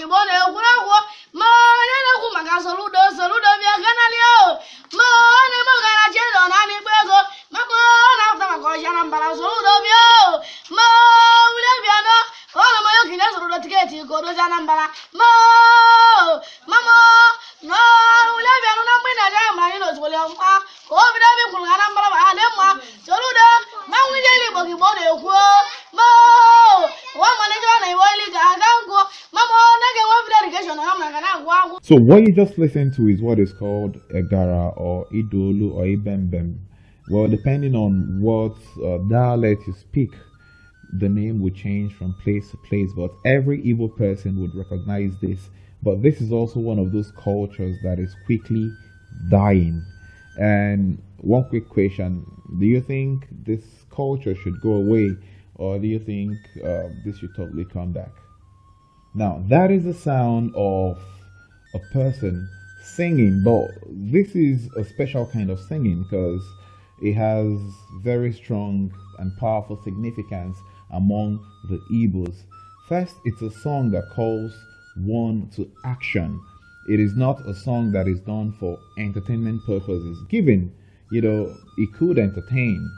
Gibone, Mana Kumaga Soludo, Soludo via Ganalio, Mana Mogana Jelon, Annie Bego, Mamma after Magoyan and Barasoludo Vio, Ma Viano, all of my Yokinas to get you go to Zanambara, Mama, no, Viano, Marinos, William, over the Kulganamba, Adema, Soludo, Mawili Bogibone, Ma, one manager, and Wiley Gagango, Mamma, So what you just listened to is what is called Egara or Idolu or Mbem. Well, depending on what dialect you speak, the name will change from place to place, but every Igbo person would recognize this. But this is also one of those cultures that is quickly dying. And one quick question, do you think this culture should go away, or do you think this should totally come back? Now, that is the sound of a person singing, but this is a special kind of singing because it has very strong and powerful significance among the Igbos. First, it's a song that calls one to action. It is not a song that is done for entertainment purposes, given, it could entertain,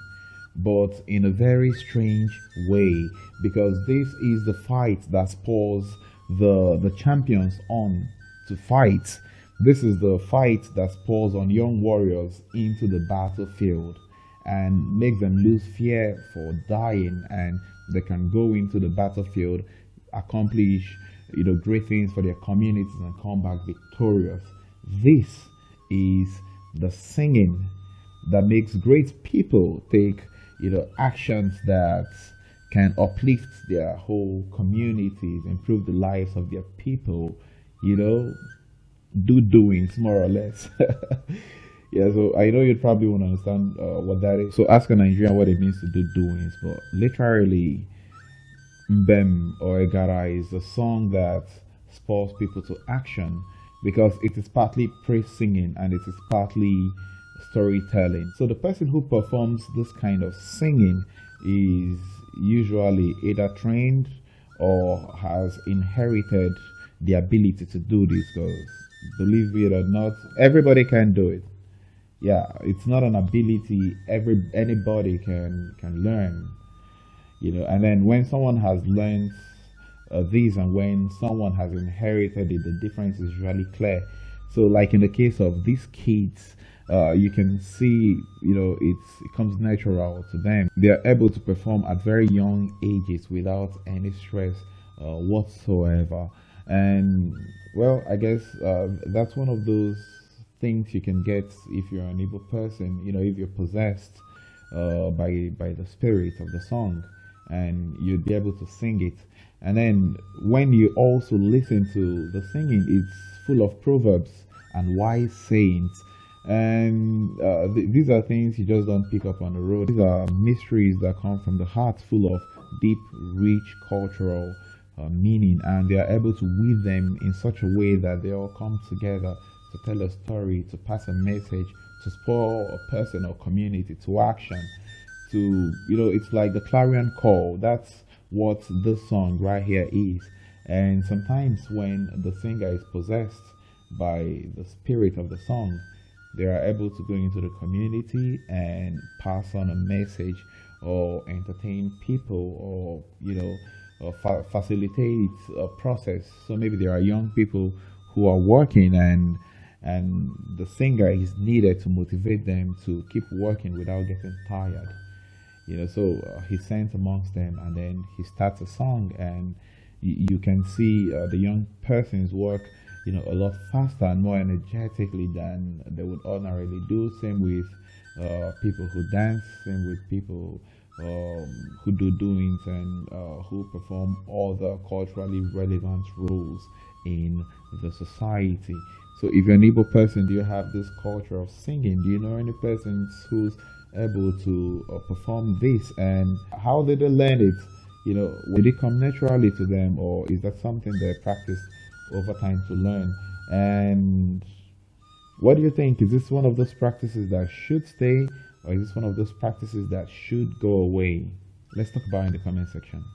but in a very strange way, because this is the fight that spurs the champions on to fight. This is the fight that spurs on young warriors into the battlefield and make them lose fear for dying, and they can go into the battlefield, accomplish great things for their communities and come back victorious. This is the singing that makes great people take actions that can uplift their whole communities, improve the lives of their people, do doings more or less. Yeah, so I know you probably won't understand what that is. So ask a Nigerian what it means to do doings, but literally, Mbem or Egara is a song that spurs people to action because it is partly praise singing and it is partly storytelling. So the person who performs this kind of singing is usually either trained or has inherited the ability to do this, because believe it or not, everybody can do it. Yeah, it's not an ability anybody can learn, and then when someone has learned this and when someone has inherited it, the difference is really clear. So like in the case of these kids, you can see, it comes natural to them. They are able to perform at very young ages without any stress whatsoever. And well, I guess that's one of those things you can get if you're an Igbo person, if you're possessed by the spirit of the song, and you'd be able to sing it. And then when you also listen to the singing, it's full of proverbs and wise sayings. And these are things you just don't pick up on the road. These are mysteries that come from the heart, full of deep, rich cultural meaning, and they are able to weave them in such a way that they all come together to tell a story, to pass a message, to spur a person or community to action. It's like the clarion call. That's what this song right here is. And sometimes when the singer is possessed by the spirit of the song, they are able to go into the community and pass on a message or entertain people, or facilitate a process. So maybe there are young people who are working, and the singer is needed to motivate them to keep working without getting tired. So he sends amongst them, and then he starts a song, and you can see the young persons work a lot faster and more energetically than they would ordinarily do. Same with people who dance, same with people who do doings, and who perform all the culturally relevant roles in the society. So if you're an Igbo person, do you have this culture of singing? Do you know any persons who's able to perform this, and how did they learn it? Did it come naturally to them, or is that something they practice over time to learn? And what do you think? Is this one of those practices that should stay, or is this one of those practices that should go away? Let's talk about it in the comment section.